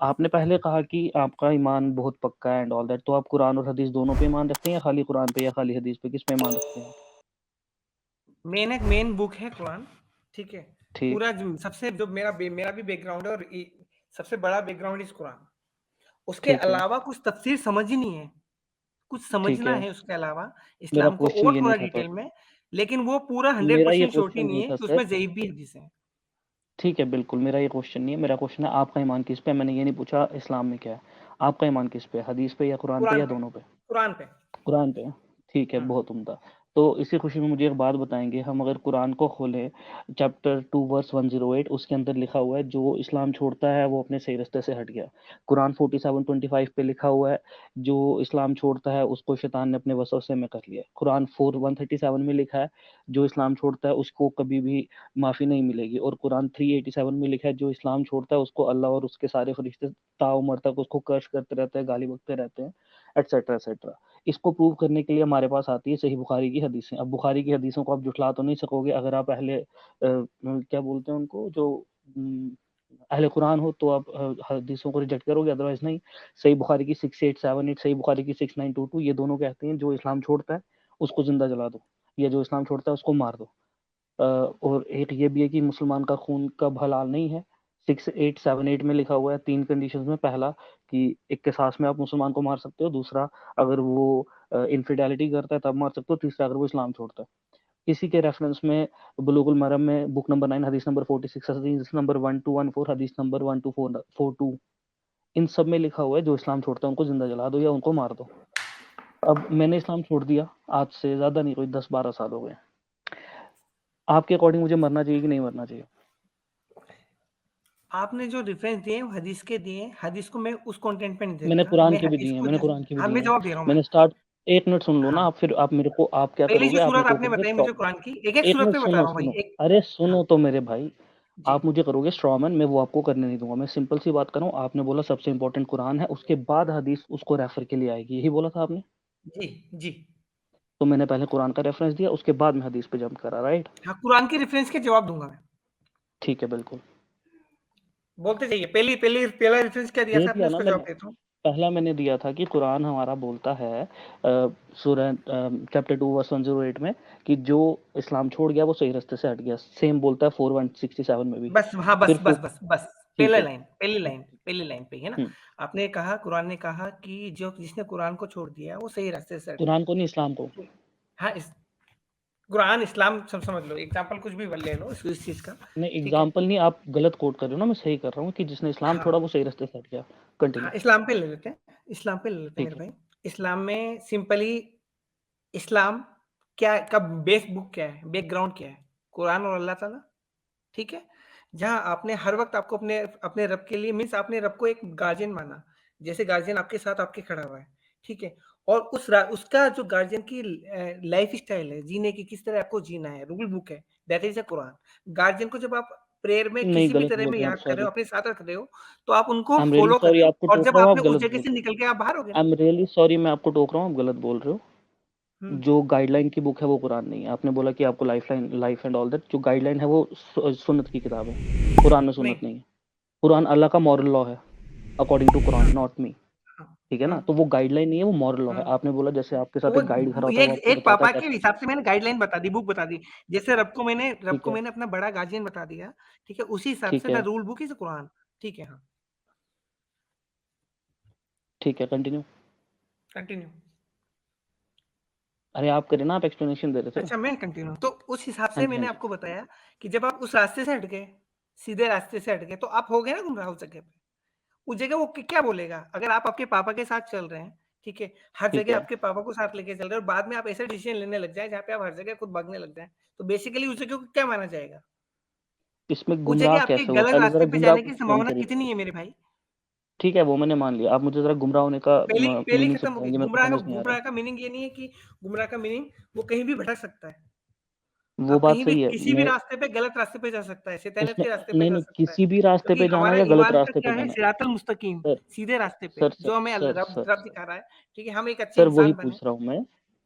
आपने पहले कहा कि आपका ईमान बहुत पक्का है एंड ऑल दैट, तो आप कुरान और हदीस दोनों पे ईमान रखते हैं या खाली कुरान पे या खाली हदीस पे, किस पे ईमान रखते हैं आप? मेन बुक है कुरान, ठीक है। ठीक। पूरा सबसे जो मेरा भी बैकग्राउंड है, और सबसे बड़ा बैकग्राउंड इस कुरान। उसके ठीक है। अलावा कुछ तफसीर समझ ही नहीं है, कुछ ठीक समझना है। है उसके अलावा मेरा इस्लाम को क्वेश्चन और ये नहीं थोड़ा था डिटेल सर। में। लेकिन वो पूरा मेरा ये 100% श्योरिटी क्वेश्चन नहीं नहीं है था कि सर। उसमें ज़ईफ़ भी हदीस है। ठीक है, बिल्कुल मेरा ये क्वेश्चन नहीं है। मेरा क्वेश्चन है आपका ईमान किस पे है? मैंने ये नहीं पूछा इस्लाम में क्या है। आपका ईमान किस पे है? हदीस पे या कुरान पे कुरान या पे, दोनों पे? कुरान पे। कुरान पे है। ठीक है, हाँ, बहुत उम्दा। तो इसी खुशी में मुझे एक बात बताएँगे, हम अगर कुरान को खोलें चैप्टर 2 वर्स 108, उसके अंदर लिखा हुआ है जो इस्लाम छोड़ता है वो अपने सही रास्ते से हट गया। कुरान 47:25 पे लिखा हुआ है जो इस्लाम छोड़ता है उसको शैतान ने अपने वसवसे में कर लिया। कुरान 4:137 में लिखा है जो इस्लाम छोड़ता है उसको कभी भी माफ़ी नहीं मिलेगी, और कुरान 3:87 में लिखा है जो इस्लाम छोड़ता है उसको अल्लाह और उसके सारे फरिश्ते ताउम्र तक उसको कर्श करते रहते हैं, गाली बकते रहते हैं, एटसेट्रा एटसेट्रा। इसको प्रूव करने के लिए हमारे पास आती है सही बुखारी की हदीसें। अब बुखारी की हदीसों को आप जुटला तो नहीं सकोगे अगर आप क्या बोलते हैं उनको, जो अहले कुरान हो, तो आप हदीसों को रिजेक्ट करोगे, अदरवाइज नहीं। सही बुखारी की 6878, सही बुखारी की 6922, ये दोनों कहते हैं जो इस्लाम छोड़ता है उसको जिंदा जला दो, या जो इस्लाम छोड़ता है उसको मार दो। और एक ये भी है कि मुसलमान का खून कब हलाल नहीं है। 6878 में लिखा हुआ है 3 कंडीशंस में, पहला कि एक किसास में आप मुसलमान को मार सकते हो, दूसरा अगर वो इनफिडेलिटी करता है तब मार सकते हो, तीसरा अगर वो इस्लाम छोड़ता है। इसी के रेफरेंस में बुलुगुल मरम में बुक नंबर 9 हदीस नंबर 46, हदीस नंबर 1214, हदीस नंबर 1242, इन सब में लिखा हुआ है जो इस्लाम छोड़ता है उनको जिंदा जला दो या उनको मार दो। अब मैंने इस्लाम छोड़ दिया, आज से ज़्यादा नहीं, कोई 10-12 साल हो गए। आपके अकॉर्डिंग मुझे मरना चाहिए कि नहीं मरना चाहिए? आपने जो रेफरेंस दिए वो हदीस के दिए, हदीस को मैं उस कंटेंट पे नहीं मैंने देखता, कुरान मैं के भी हदीस दिए हैं, को मैंने कुरान के भी हाँ, दिए मैं हैं। जवाब दे रहा हूँ मैं। मैंने स्टार्ट 1 मिनट सुन लो ना हाँ, आप, फिर आप मेरे को आप क्या पहली जो करोगे, आप मेरे सूरत को आपने करोगे बताई स्ट्रॉ मुझे कुरान की, एक-एक 1 सूरत मिनट पे बता सुनो, रहा हूँ भाई, सुनो। एक। अरे हाँ, सुनो तो मेरे भाई, जी, आप मुझे करोगे स्ट्रॉमैन, मैं वो आपको करने नहीं दूँगा। मैं सिंपल सी बात कर रहा हूँ, आपने बोला सबसे इम्पोर्टेंट कुरान है, उसके बाद हदीस उसको रेफर के लिए आएगी, यही बोला था आपने? जी, जी। तो मैंने पहले कुरान का रेफरेंस दिया, उसके बाद मैं हदीस पे जंप करा, राइट? हाँ, कुरान के रेफरेंस के जवाब दूँगा मैं। ठीक है, बिल्कुल। बोलते जाइए, पहला रेफरेंस क्या दिया दे था आपने, दिया ना उसका मैंने। जवाब देता हूँ। पहला मैंने दिया था कि कुरान हमारा बोलता है सूरह चैप्टर 2 वर्स 108 में कि जो इस्लाम छोड़ गया वो सही रास्ते से हट गया। सेम बोलता है 4167 में भी। बस हाँ, फिर बस। ठीक है। पहली लाइन पे ही है ना? हुँ। आपने कहा, कुरान ने कहा कि जो जिसने कुरान को छोड़ दिया, वो सही रास्ते से हट गया। कुरान को नहीं, इस्लाम को। ठीक। हाँ, कुरान, इस्लाम सब समझ लो, एग्ज़ाम्पल कुछ भी ले लो इस चीज़ का, नहीं, ठीक है? एग्ज़ाम्पल नहीं, आप गलत कोट कर रहे हो ना, मैं सही कर रहा हूँ कि जिसने इस्लाम हाँ, छोड़ा वो सही रास्ते से हट गया। हाँ, कंटिन्यू। इस्लाम पे ले लेते हैं ठीक मेरे है। भाई। इस्लाम में सिंपली इस्लाम क्या का बेस बुक क्या है, बैकग्राउंड क्या है? कुरान और अल्लाह ताला, ठीक है? जहाँ आपने हर वक़्त आपको अपने अपने रब के लिए, मीन्स आपने रब को एक गार्डियन माना, जैसे गार्डियन आपके साथ आपके खड़ा हुआ है, ठीक है? और उसका जो गार्डियन की लाइफ़ स्टाइल है, जीने की, किस तरह आपको जीना है, रूल बुक है, that is a Quran. Guardian को जब आप प्रेयर में नहीं, किसी भी गलत तरह बोल में रहे हैं आप, याद कर रहे सॉरी। हो, अपने साथ रख रहे हो, तो आप उनको आई एम रियली फ़ॉलो कर सॉरी, रहे हो, आपको और टोक जब रहा हूँ, आप आपने उस गलत जगह बोल से रहे हो। निकल के आप बाहर हो गए आई ना। एम रियली सॉरी, मैं आपको टोक रहा हूँ, आप गलत बोल रहे हो। हुँ, जो गाइडलाइन की बुक है वो कुरान नहीं है। आपने बोला कि आपको लाइफ एंड ऑल दैट, जो गाइडलाइन है वो सुन्नत की किताब है। कुरान में नहीं। सुन्नत नहीं है। कुरान अल्लाह का मॉरल लॉ है, अकॉर्डिंग टू कुरान, हाँ, नॉट मी। हाँ, ठीक है ना? हाँ, तो वो गाइडलाइन नहीं है, वो मॉरल लॉ है। हाँ। आपने बोला जैसे आपके तो साथ वो एक गाइड खड़ा होता ये है, वो आपको एक बताता है पापा के कैसे। हिसाब से मैंने गाइडलाइन बता दी, बुक बता दी। जैसे रब ठीक को है। मैंने अपना बड़ा गार्डियन बता दिया, ठीक है? उसी हिसाब ठीक से द है। रूल बुक इज़ कुरान, ठीक है? हाँ, ठीक है, कंटिन्यू। कंटिन्यू। अरे आप करें ना, आप एक्सप्लेनेशन दे रहे थे। अच्छा, मैं कंटिन्यू, तो उस हिसाब हाँ से जी, हाँ मैंने जी। आपको बताया कि जब आप उस रास्ते से हट गए, सीधे रास्ते से हट गए, तो आप हो गए ना गुमराह उस जगह पे। उस जगह वो क्या बोलेगा? अगर आप आपके पापा के साथ चल रहे हैं, ठीक है? हर ठीक जगह है। आपके पापा को साथ लेके चल रहे हैं, और बाद में आप ऐसे डिसीज़न लेने लग जाएँ, जहाँ पे आप हर जगह खुद भागने लग जाएँ, तो बेसिकली उस जगह को क्या माना जाएगा? इसमें उस गुमराह जगह आपके कैसे हुआ? गलत पहले ज़रा रास्ते पे गुमराह जाने को की एक्सप्लेन संभावना करिए। कितनी है मेरे भाई? ठीक है, वो मैंने मान लिया। आप मुझे ज़रा गुमराह होने का पहली मीनिंग खत्म हो गई। समझाएँगे, मेरे को समझ नहीं आ रहा है। गुमराह का मीनिंग ये नहीं है कि गुमराह का मीनिंग वो कहीं भी भटक सकता है। वो आप बात कहीं भी सही है। किसी भी मैं रास्ते पे, गलत रास्ते पे जा सकता है, शैतानियत उसमें के रास्ते पे नहीं, जा नहीं, सकता है। किसी भी रास्ते क्योंकि पे जाना है हमारे या गलत ईमान का रास्ते पे क्या है? जाना है? सिरातुल मुस्तकीम, सर, सीधे रास्ते पे, सर, सर, जो हमें सर, रब सर, रब सर, दिखा रहा है, ठीक है? हम एक अच्छे सर वही इंसान बने। पूछ रहा हूँ मैं।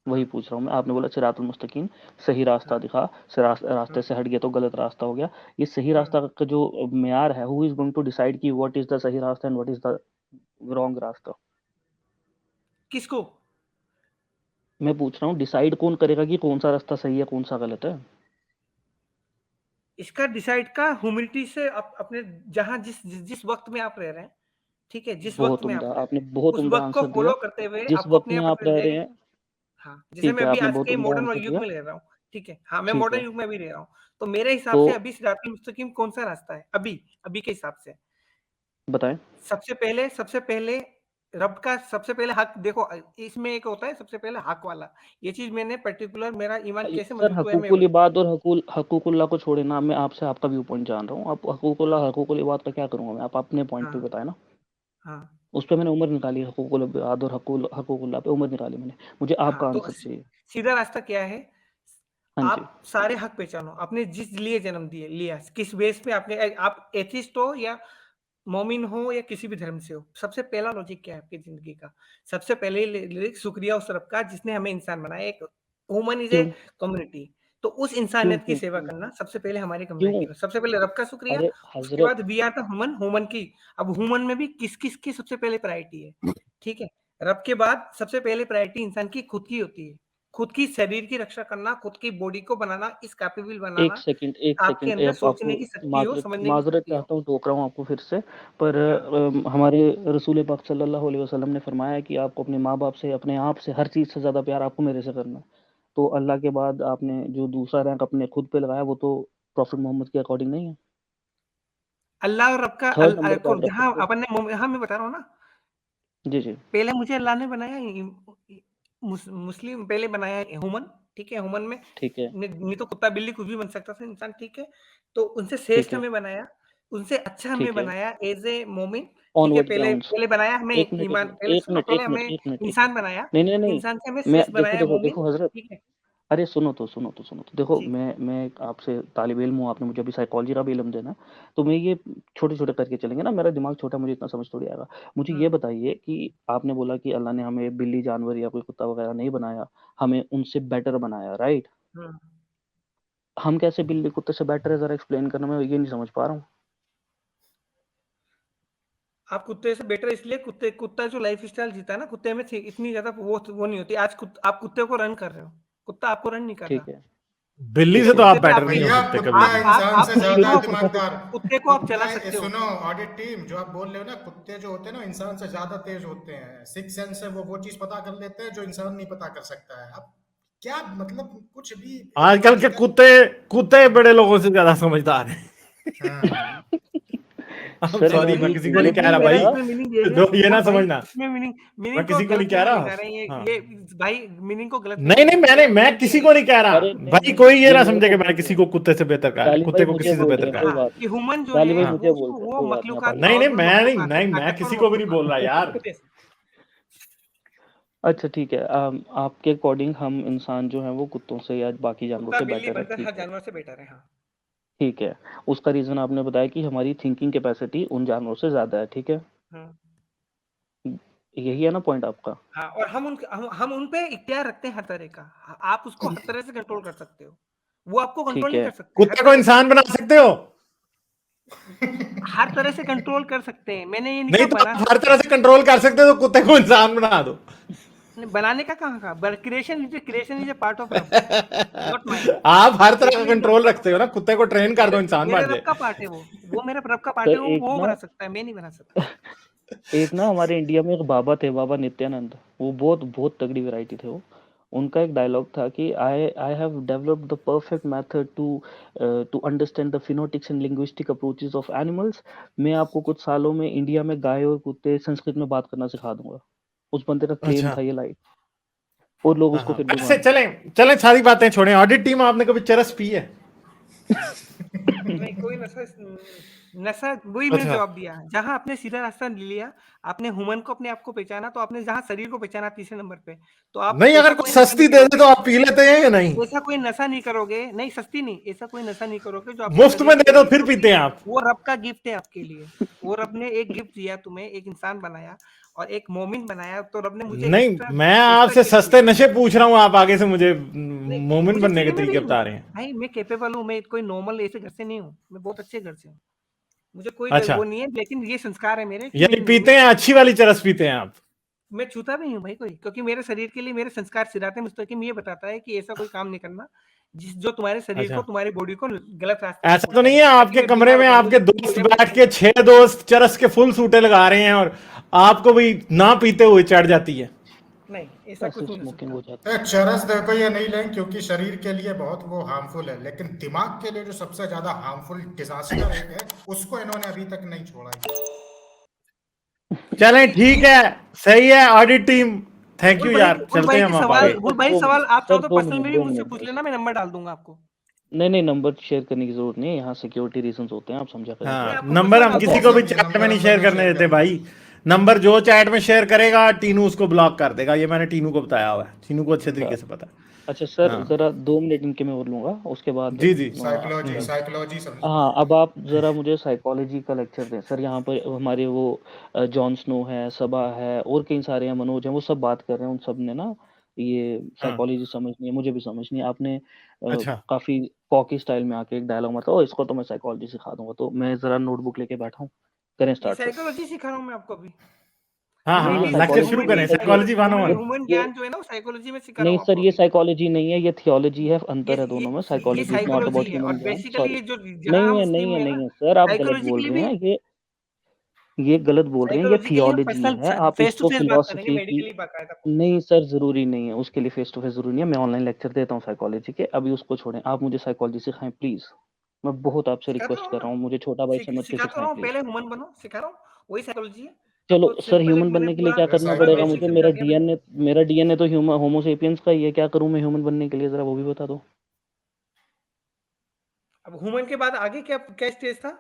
वही पूछ रहा हूँ मैं। आपने बोला सिरातुल मुस्तकीम, सही रास्ता दिखा, रास्ते से हट गया तो गलत रास्ता हो गया। ये सही रास्ता का जो मेयार है, who is going to decide कि व्हाट इज द सही रास्ता and what is the wrong रास्ता? किसको? मैं पूछ रहा हूँ डिसाइड कौन करेगा कि कौन सा रास्ता सही है कौन सा गलत है? इसका डिसाइड का ह्यूमिलिटी से अपने जहां जिस वक्त में आप रह रहे हैं, ठीक है, जिस वक्त बहुत में आप उम्दा, रह रहे हैं, आपने बहुत उस उम्दा वक्त को आंसर दिया। फॉलो करते हुए जिस आपको वक्त अपने में आप आप रह रहे हैं, हाँ, जैसे ठीक मैं है, अभी आपने आज बहुत के उम्दा मॉडर्न आंसर युग दिया। में रह रहा हूँ, ठीक है, हाँ, मैं ठीक मॉडर्न है, युग में भी रह रहा हूँ, तो मेरे हिसाब तो से अभी सिरातुल मुस्तकीम कौन सा रास्ता है अभी अभी के हिसाब से? बताएं। सबसे पहले रब का सबसे पहले हक देखो, इसमें एक होता है सबसे पहले हक वाला, ये चीज मैंने पर्टिकुलर मेरा ईमान कैसे सर, मजबूत हुआ है मैं हकूकुल इबाद और हकूकुल्लाह को छोड़े ना, मैं आपसे आपका व्यू पॉइंट जान रहा हूँ। आप हाँ हकूकुल इबाद का क्या करूँगा मैं? आप अपने पॉइंट पे हाँ बताए ना। हाँ उस पे मैंने उम्र निकाली, हकूकुल इबाद और हकूकुल्लाह पे उम्र निकाली मैंने। मुझे हाँ, आपका तो आंसर चाहिए। सीधा रास्ता क्या है? हाँ जी। आप सारे हक पहचानो, आपने जिस लिए जन्म दिए लिया, किस बेस पे आपने, आप एथिस्ट हो या मोमिन हो या किसी भी धर्म से हो, सबसे पहला लॉजिक क्या है आपकी ज़िंदगी का? सबसे पहले शुक्रिया उस रब का जिसने हमें इंसान बनाया। एक ह्यूमन इज़ ए क्यों? कम्युनिटी, तो उस क्यों इंसानियत की क्यों सेवा क्यों करना सबसे पहले हमारी क्यों? कम्युनिटी में, सबसे पहले रब का शुक्रिया, अरे उसके हजरत, बाद we are the human, human की, अब ह्यूमन में भी किस-किस की सबसे पहले प्रायोरिटी है, ठीक है? रब के बाद सबसे पहले प्रायोरिटी इंसान की खुद की होती है। खुद की शरीर की रक्षा करना, खुद की बॉडी को बनाना, इस कैपेबल एक बनाना, सेकंड, एक आपके सेकंड, अंदर आपको सोचने की शक्ति हो, माजरत समझने की माजरत शक्ति हो। चाहता हूँ, टोक रहा हूँ आपको फिर से। पर हाँ। हमारे रसूल पाक सल्लल्लाहु अलैहि वसल्लम ने फरमाया है कि आपको अपने माँ बाप से, अपने आप से, हर चीज़ से ज़्यादा प्यार आपको मेरे से करना है। तो अल्लाह के बाद आपने जो दूसरा रैंक अपने खुद पे लगाया, वो तो प्रॉफिट मोहम्मद के अकॉर्डिंग नहीं है। अल्लाह और रब का थर्ड नंबर पे को आप रख जहाँ सकते हो। अपन ने हाँ, मैं बता रहा हूँ ना, जी जी। पहले मुझे अल्लाह ने बनाया मुस्लिम, पहले बनाया ह्यूमन, ठीक है, ह्यूमन में ठीक है, नहीं तो कुत्ता बिल्ली कुछ भी बन सकता था इंसान, ठीक है, तो उनसे ठीक श्रेष्ठ है, हमें बनाया, उनसे अच्छा हमें ठीक है। बनाया एज ए मोमिन, ठीक है, ऑनवर्ड पहले ग्राउंड्स। पहले बनाया हमें एक मिनट, एक ईमान, मिनट, पहले एक सुनो, मिनट, पहले एक मिनट, हमें एक मिनट, एक मिनट। इंसान बनाया, नहीं नहीं नहीं, इंसान से हमें मैं श्रेष्ठ देखो बनाया देखो मोमिन, देखो हजरत, ठीक है, अरे सुनो तो देखो, जी, मैं आपसे तालिब इल्म हूँ, आपने मुझे अभी साइकोलॉजी का भी इल्म देना है। तो मैं ये छोटे छोटे करके चलेंगे ना, मेरा दिमाग छोटा, मुझे इतना समझ थोड़ी आएगा। मुझे ये हुँ, बताइए कि आपने बोला कि अल्लाह ने हमें बिल्ली जानवर या कोई कुत्ता वगैरह नहीं बनाया, हमें उनसे बेटर बनाया, राइट? हुँ। हम कैसे बिल्ली कुत्ते से बेटर है, जरा एक्सप्लेन करना, मैं ये नहीं समझ पा रहा हूँ। आप कुत्ते से बेटर इसलिए, कुत्ता जो लाइफ़स्टाइल जीता है ना, कुत्ते में थी इतनी ज़्यादा वो नहीं होती। आज आप कुत्ते को रन कर रहे हो, कुत्ता आपको रन नहीं कर रहा, ठीक है, बिल्ली से ठीक तो है। आप कुत्ते पे बेटर आपकी नहीं हो भैया सकते कभी कुत्ता भी। इंसान आप से खुशी ज्यादा को दिमागदार। कुत्ते को आप चला कुत्ता सकते हो। सुनो, ऑडिट टीम, जो आप बोल रहे हो ना, कुत्ते जो होते हैं ना इंसान से ज्यादा तेज होते हैं, सिक्स सेंस से वो चीज पता कर लेते हैं जो इंसान नहीं पता कर सकता है। अब क्या मतलब, कुछ भी एक आजकल के लॉजिकल। कुत्ते कुत्ते बड़े लोगों से ज्यादा समझदार हैं। हाँ, I'm सर सॉरी, मैंने मैं ये किसी को ये नहीं नहीं कह नहीं, रहा मेरा भाई, पूछा। इसमें मीनिंग ये है, तो ये वो ना भाई समझना। इसमें मीनिंग मैं मीनिंग को किसी को नहीं गलत कह नहीं रहा। ले जा रहे हैं, हाँ, ये भाई मीनिंग को गलत नहीं नहीं नहीं, लेना, मैंने मेरा मैं मीनिंग ये किसी है को नहीं कह रहा अरे नहीं भाई, नहीं नहीं, कोई ये ये ना मेरे समझे को कि मैंने बोल रहे किसी हैं, को कुत्ते से बेहतर कहा है, गालिब कुत्ते भाई को मुझे किसी से बोल बेहतर रहे हैं, कहा कोई है। हाँ, बात कि नहीं। ह्यूमन जो गालिब है भाई हाँ, मुझे बोल रहे हैं, वो कोई बात नहीं, आप मखलूकात आगे नहीं और नहीं, बताएं। वो मैं नहीं, मखलूकात है, नहीं मैं ताकतवर किसी को भी नहीं बोल रहा मखलूकात है, यार। कुत्ते से। अच्छा ठीक है, आपके अकॉर्डिंग हम इंसान जो हैं वो कुत्तों से या बाकी जानवरों कुत्ता, से बिल्ली, बेटर है, बंदर ठीक हर है। जानवर से बेटर है, हाँ। ठीक है, उसका रीज़न आपने बताया कि हमारी थिंकिंग कैपेसिटी उन जानवरों से ज़्यादा है, ठीक है। हुँ। यही है ना पॉइंट आपका? हाँ, और हम उन पे इख्तियार रखते हैं हर तरह का। आप उसको हर तरह से कंट्रोल कर सकते हो। वो आपको कंट्रोल ठीक नहीं है, कर सकते, हर कुत्ते को तरह से। इंसान बना सकते हो? हर तरह से कंट्रोल कर सकते हैं। मैंने ये नहीं नहीं कहा तो बना आप हर सकते तरह हैं। से कंट्रोल कर सकते हो, तो कुत्ते को इंसान बना दो। नहीं, बनाने का कहाँ कहा? Creation is a part of रब, नॉट माइन। आप हर तरह का creation is a control part of रखते हो ना, कुत्ते को ट्रेन कर दो इंसान मेरे बन रब जाए। का पार्ट है वो। वो मेरे रब का पार्ट है, सर एक वो ना, बना सकता है, मैं नहीं बना सकता। एक ना हमारे इंडिया में एक बाबा थे, बाबा नित्यानंद, वो बहुत बहुत तगड़ी वैरायटी थे वो। उनका एक डायलॉग था कि I I have developed the perfect method to understand the phonetics and linguistic approaches of animals. मैं आपको कुछ सालों में इंडिया में गाय और कुत्ते संस्कृत में बात करना सिखा दूंगा। उस बंदे का क्लेम अच्छा। था ये लाइफ, और लोग हाँ उसको हाँ, फिर भी वैसे मानते चलें चलें, सारी बातें छोड़ें। ऑडिट टीम, आपने कभी चरस पी है? नहीं, कोई नशा नशा वही मैंने अच्छा जवाब दिया। जहाँ आपने सीधा रास्ता लिया, आपने ह्यूमन को अपने आप को पहचाना, तो आपने जहाँ शरीर को पहचाना तीसरे नंबर पे, तो आप नहीं, ऐसा अगर कोई कुछ नशा नहीं सस्ती दे दे करोगे तो आप पी लेते हैं या नहीं? ऐसा कोई नशा नहीं करोगे, नहीं सस्ती नहीं, ऐसा कोई नशा नहीं करोगे जो आपके मुफ्त शरीर में को दे दो गिरे, फिर पीते क्योंकि हैं आप? वो रब का गिफ्ट है आपके लिए। वो रब ने एक गिफ्ट दिया तुम्हें, एक इंसान बनाया और एक मोमिन बनाया, तो रब ने मुझे नहीं, एक्स्ट्रा मैं एक्स्ट्रा आपसे गिफ्ट सस्ते दिया। नशे पूछ रहा हूँ, आप आगे से मुझे नहीं, मोमिन मुझे बनने के चाहिए, मैं तरीके नहीं बता रहे हैं। भाई, मैं कैपेबल हूँ, मैं कोई नॉर्मल ऐसे घर से नहीं हूँ, मैं बहुत अच्छे घर से हूँ। मुझे कोई अच्छा, वो नहीं है, लेकिन ये संस्कार है मेरे कि यानी मैं पीते हैं, अच्छी वाली चरस पीते हैं आप? मैं छूता भी हूँ भाई कोई, क्योंकि मेरे शरीर के लिए मेरे संस्कार सिखाते मुस्तकीम ये बताता है कि ऐसा कोई काम नहीं करना जो तुम्हारे शरीर को, अच्छा, तुम्हारी बॉडी को गलत रास्ते पे ऐसा तो पहुंचाए, नहीं है ताकि आपके मैं कमरे बीमार में हो जाऊं, आपके मुझे दोस्त मुझे वो बैठ के चाहिए। 6 दोस्त चरस के फुल सूटे लगा रहे हैं और आपको भी ना पीते हुए चढ़ जाती है? नहीं, ऐसा कुछ पैसिव नहीं हो स्मोकिंग सकता। हो जाता है। चरस देखो ये नहीं लें, क्योंकि शरीर के लिए बहुत वो हार्मफुल है, लेकिन दिमाग के लिए जो सबसे ज्यादा हार्मफुल डिजास्टर एक है, उसको इन्होंने अभी तक नहीं छोड़ा है। चलें, ठीक है, सही है ऑडिट टीम, थैंक यू यार, बुल चलते भाई हैं के हम आप सवाल, आगे। बुल भाई 2 सवाल मिनट आप चाहो सर, तो 2 पर्सनल मिनट, में भी 2 मुझसे मिनट पूछ बस। लेना, मैं नंबर डाल दूंगा आपको। नहीं, नंबर शेयर करने की ज़रूरत नहीं है, यहाँ सिक्योरिटी रीज़न्स होते हैं, आप समझा करें मैं हाँ, प्लीज़। आपको नंबर पर्सनल हम डाल अब किसी दूंगा। को भी ऑब्वियसली चैट में नंबर नहीं नंबर शेयर नहीं करने शेयर देते करेंगे। भाई। नंबर जो चैट में शेयर करेगा टीनू उसको ब्लॉक कर देगा, ये मैंने टीनू को बताया हुआ है, टीनू को अच्छे अच्छा, तरीके से पता है। अच्छा सर, हाँ, ज़रा 2 मिनट इनके मैं और लूँगा, उसके बाद जी जी। साइकोलॉजी आपका। साइकोलॉजी समझ लो। हाँ, अब आप ज़रा मुझे साइकोलॉजी का लेक्चर दें सर। यहाँ पर हमारे वो जॉन स्नो है, सबा है और कई सारे हैं, मनोज हैं, वो सब बात कर रहे हैं, उन सब ने ना ये हाँ, साइकोलॉजी समझनी है, मुझे भी समझनी है। आपने अच्छा, काफ़ी कॉकी स्टाइल में आके एक डायलॉग मतलब, ओ इसको तो मैं साइकोलॉजी सिखा दूंगा, तो मैं ज़रा नोटबुक लेके बैठा हूँ। करें ये स्टार्ट सर। साइकोलॉजी सिखा रहा हूँ मैं आपको अभी। हाँ नहीं, ये हाँ, ह्यूमैनिटीज लेक्चर साइकोलॉजी शुरू नहीं है करें, ह्यूमैनिटीज सर, ये साइकोलॉजी ह्यूमन 101। ह्यूमन ये ज्ञान जो है ना, वो साइकोलॉजी में सिखा रहा नहीं हूँ सर, आपको ये अभी। साइकोलॉजी नहीं है, ये थियोलॉजी है, ये अंतर है ये दोनों में। ये psychology is not psychology about है, और ह्यूमन ज्ञान, बेसिकली सॉरी। ये जो जहाँ नहीं हम है, स्ट्रीम नहीं है, में है नहीं ना, है सर, आप गलत साइकोलॉजी के बोल लिए रहे भी, हैं, ये गलत बोल रहे हैं, ये साइकोलॉजी के लिए हम थियोलॉजी पर्सनल है, आप फेस टू इसको फेस बात करेंगे, फिलॉसफी की। मेडिकली बाकायदा। नहीं सर, ज़रूरी नहीं है, उसके लिए फेस टू फेस ज़रूरी नहीं है, मैं ऑनलाइन लेक्चर देता हूँ साइकोलॉजी के, अभी उसको छोड़ें, आप मुझे साइकोलॉजी सिखाएं प्लीज़। मैं बहुत आपसे सिखा तो रिक्वेस्ट रहा हूँ कर ना, रहा हूँ, मुझे छोटा भाई समझ के सिखा तो सिखाएं रहा हूँ, प्लीज़। पहले ह्यूमन बनो, सिखा रहा हूँ, वही साइकोलॉजी है। चलो आपको सर, सिंपल ह्यूमन मैंने बनने के लिए पूरा क्या अरे करना पूरा पड़ेगा बेसिक मुझे? समझा दिया मैंने। मेरा डीएनए तो होमो सेपियंस का ही है, क्या करूँ मैं ह्यूमन बनने के लिए, ज़रा वो भी बता दो। अब ह्यूमन के बाद आगे क्या क्या स्टेज था?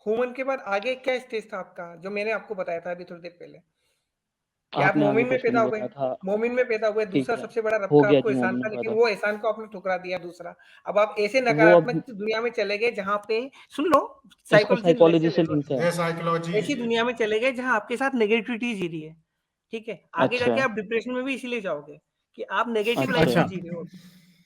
ह्यूमन के बाद आगे क्या स्टेज था आपका, जो मैंने आपको बताया था अभी थोड़ी देर पहले, कि आप आपने आगे मोमिन में कुछ भी पैदा नहीं हो गए। बताया था। मोमिन में पैदा हुए, ठीक दूसरा है, सबसे बड़ा रब हो का गया आपको जी, एहसान मोमिन था, में लेकिन पैदा। वो एहसान को आपने ठुकरा दिया दूसरा। अब आप ऐसे वो अब नकारात्मक दुनिया में चले गए जहाँ पे, सुन लो, इसका साइकोलॉजी साइकोलॉजी लेक्चर ले से लो लिंक अच्छे है। से। ये साइकोलॉजी ऐसी दुनिया में चले गए जहाँ आपके साथ नेगेटिविटी जी रही है, ठीक है? आगे अच्छा, जाके आप डिप्रेशन में भी इसीलिए जाओगे कि आप नेगेटिव अच्छा। लाइफ़स्टाइल अच्छा, जी रहे हो अभी,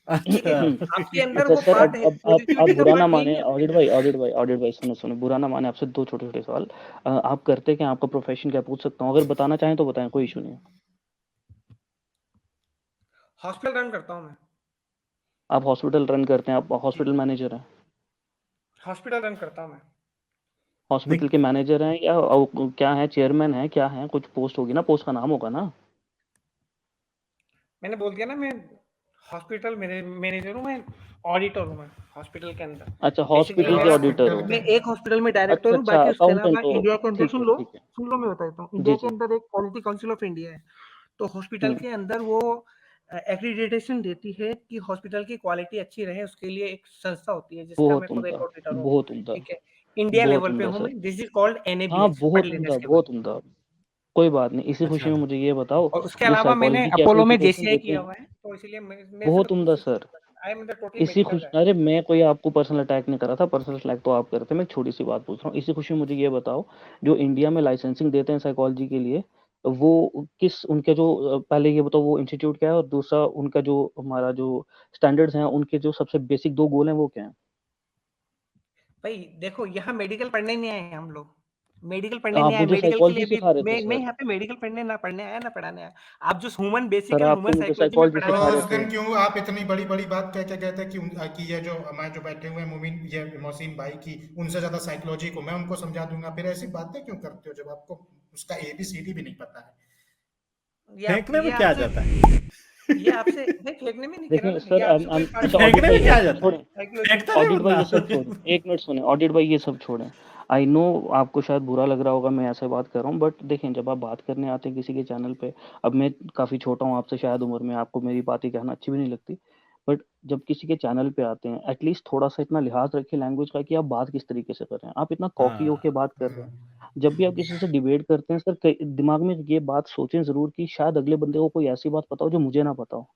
ठीक है? अच्छा, आपके अंदर अच्छा वो सर, पार्ट है, आप पॉजिटिविटी का बुरा ना पार्ट यही माने, है आपके अंदर। ऑडिट भाई सुनो सुनो, बुरा ना माने, आपसे 2 छोटे-छोटे सवाल। आप करते क्या हैं? आपका प्रोफ़ेशन क्या है? पूछ सकता हूँ? अगर बताना चाहें तो बताएँ, कोई इश्यू नहीं है। हॉस्पिटल रन करता हूँ मैं। आप हॉस्पिटल रन करते हैं, आप जी, हॉस्पिटल मैनेजर हैं? हॉस्पिटल रन करता हूँ मैं। नहीं, हॉस्पिटल के मैनेजर हैं या क्या हैं, चेयरमैन हैं, क्या हैं? कुछ पोस्ट होगी ना, पोस्ट का नाम होगा ना? मैंने बोल दिया ना, मैं हॉस्पिटल मैनेजर हूँ, मैं ऑडिटर हूँ मैं हॉस्पिटल के अंदर। अच्छा, ये बेसिकली हॉस्पिटल के ऑडिटर हो। मैं एक हॉस्पिटल में डायरेक्टर अच्छा, हूँ, अच्छा, बाकी उसके अलावा अकाउंटेंट हो। इंडिया के अंदर, ठीक है, ठीक है। सुन लो मैं बता देता हूँ। जी, इंडिया के जी। अंदर एक क्वालिटी काउंसिल ऑफ इंडिया है, तो हॉस्पिटल हुँ, के अंदर वो एक्रीडिटेशन देती है कि हॉस्पिटल की क्वालिटी अच्छी रहे, उसके लिए एक संस्था होती है जिसका मैं बहुत खुद उम्दा, एक ऑडिटर हूँ, बहुत उम्दा, ठीक है? इंडिया बहुत लेवल पे उम्दा हूँ सर। मैं, दिस इज़ कॉल्ड हाँ, एनएबीएच, पढ़ बहुत लेना उम्दा, इसके बाद। बहुत उम्दा। कोई बात नहीं, इसी खुशी अच्छा, में मुझे ये बताओ, और उसके जो अलावा मैंने साइकोलॉजी की अपोलो में एप्लीकेशन जेसीआई देते किया हैं, हुआ है, तो इसलिए मेरे से तो बहुत पूछ उम्दा सकते सर। हो। आई एम द टोटली इसी मेडिकल खुश गाय। अरे मैं कोई आपको पर्सनल अटैक नहीं कर रहा था, पर्सनल अटैक तो आप करते हैं, मैं एक छोटी-सी बात पूछ रहा हूँ। इसी खुशी में मुझे ये बताओ, जो इंडिया में लाइसेंसिंग देते हैं साइकोलॉजी के लिए, वो किस उनके जो पहले ये बताओ वो इंस्टीट्यूट क्या है? और दूसरा उनका जो हमारा जो स्टैंडर्ड्स हैं, उनके जो सबसे बेसिक 2 गोल हैं, वो क्या हैं? भाई देखो, यहाँ मेडिकल पढ़ने नहीं आए हैं हम लोग। मेडिकल पढ़ने नहीं आप आए, मुझे मेडिकल के लिए साइकोलॉजी भी सिखा रहे थे मैं सर। यहाँ पे मेडिकल पढ़ने ना पढ़ने आया, ना पढ़ाने आया। आप जो ह्यूमन सर, बेसिकल आप ह्यूमन तो मुझे साइकोलॉजी में साइकोलॉजी तो पढ़ाने सिखा आया रहे उस हूँ। थे। दिन क्यों आप इतनी बड़ी बड़ी बात कह के गए थे कि ये जो मैं जो बैठे हुए हैं मोमिन, ये मोहसिन भाई की, उनसे ज्यादा साइकोलॉजी को मैं उनको समझा दूंगा? फिर ऐसी बातें क्यों करते हो जब आपको उसका एबीसीडी भी नहीं पता है? फेंकने ये में क्या आपसे जाता है? ये आपसे नहीं, फेंकने में नहीं कह रहा देखिए ना, ये सर, आपसे कोई पार्ट अच्छा नहीं ऑडिट फेंकने भाई में ये क्या सब जाता है? छोड़ें, साइकोलॉजी। फेंकता नहीं ऑडिट भाई ये सब छोड़ें, बंदा। 1 मिनट सुनें, ऑडिट भाई ये सब छोड़ें। आई नो आपको शायद बुरा लग रहा होगा मैं ऐसे बात कर रहा हूँ, बट देखें जब आप बात करने आते हैं किसी के चैनल पे, अब मैं काफ़ी छोटा हूँ आपसे शायद उम्र में, आपको मेरी बातें कहना अच्छी भी नहीं लगती, बट जब किसी के चैनल पे आते हैं एटलीस्ट थोड़ा-सा इतना लिहाज़ रखिए लैंग्वेज का कि आप बात किस तरीके से कर रहे हैं। आप इतना कॉकी होके हाँ बात कर रहे हैं। जब भी आप किसी से डिबेट करते हैं सर कई दिमाग में ये बात सोचें ज़रूर कि शायद अगले बंदे को कोई ऐसी बात पता हो जो मुझे ना पता हो।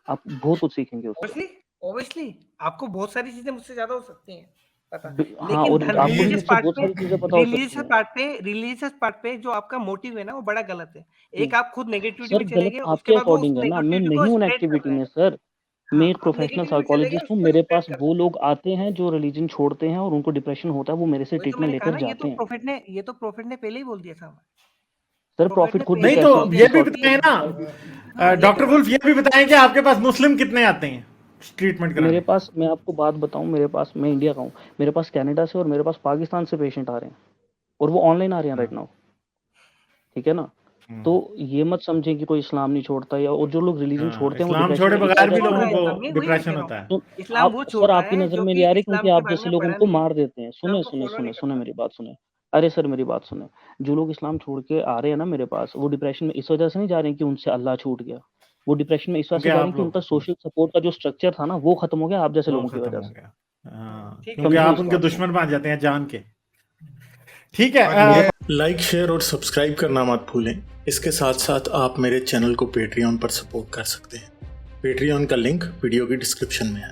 आप बहुत कुछ सीखेंगे उससे। ऑब्वियसली ऑब्वियसली आपको बहुत सारी चीजें मुझसे ज्यादा हो सकती हैं पता, हाँ, लेकिन और आपको भी रिलीजियस मुझसे पार्ट बहुत पे सारी चीज़ें पता हो सकती हैं। रिलीजियस पार्ट पे जो आपका मोटिव है ना वो बड़ा गलत है। एक आप खुद नेगेटिविटी सर में चले गलत गए, उसके आपके बाद वो उस अकॉर्डिंग है ना, मैं नेगेटिविटी को नहीं हूँ स्प्रेड कर नेगेटिविटी रहा है। में सर। मैं हाँ, एक आप प्रोफेशनल नेगेटिव में चले गए, साइकोलॉजिस्ट हूँ, उसको मेरे स्प्रेड पास कर रहे वो हैं। लोग आते हैं जो रिलीजन छोड़ते हैं और उनको डिप्रेशन होता है, वो मेरे से वही तो ट्रीटमेंट मैंने कहा लेकर ना, जाते हैं। ये तो प्रॉफिट ने पहले ही बोल दिया था हमें। सर प्रॉफिट प्रॉफिट ने खुद पहले नहीं ही तो बोल दिया ये था भी कि बताएं ना हाँ, ये डॉक्टर तो वुल्फ, ये भी बताएं कि आपके पास मुस्लिम कितने आते हैं ट्रीटमेंट मेरे कराने? पास मैं आपको बात बताऊँ मेरे पास मैं इंडिया का हूँ, मेरे पास कनाडा से और मेरे पास पाकिस्तान से पेशेंट आ रहे हैं और वो ऑनलाइन आ रहे हैं राइट नाउ, ठीक है ना? तो ये मत समझें कि कोई इस्लाम नहीं छोड़ता या और जो लोग रिलीजन हाँ, छोड़ते हैं वो इस्लाम डिप्रेशन छोड़े में इस बगैर वजह भी से छोड़ लोगों रहा है होते हैं। इस्लाम, को वही मैं डिप्रेशन कह रहा होता है। हूँ। तो इस्लाम वो आप सर छोड़ता आपकी है नज़र जो में कि नहीं आ रही इस्लाम क्योंकि के आप बारे जैसे में लोग पढ़ा उनको नहीं है, मार देते हैं। इस्लाम सुने, को सुने, फॉलो नहीं सुने, सुने करता। मेरी बात सुने। अरे सर मेरी बात सुने। जो लोग इस्लाम छोड़ के आ रहे हैं ना मेरे पास, वो डिप्रेशन में इस वजह से नहीं जा रहे हैं कि उनसे अल्लाह छूट गया। वो डिप्रेशन में इस वजह क्योंकि से जा रहे आप हैं कि लोग उनका सोशल सपोर्ट का जो स्ट्रक्चर था ना वो खत्म हो गया आप जैसे वो लोगों की खत्म वजह हो से। गया। हाँ, ठीक है, क्योंकि समझिए आप इस उनके बात को। दुश्मन बन जाते हैं जान के। ठीक है। और ये लाइक, शेयर और सब्सक्राइब करना मत भूलें। इसके साथ साथ आप मेरे चैनल को पेट्रियन पर सपोर्ट कर सकते हैं। पेट्रियन का लिंक वीडियो की डिस्क्रिप्शन में है।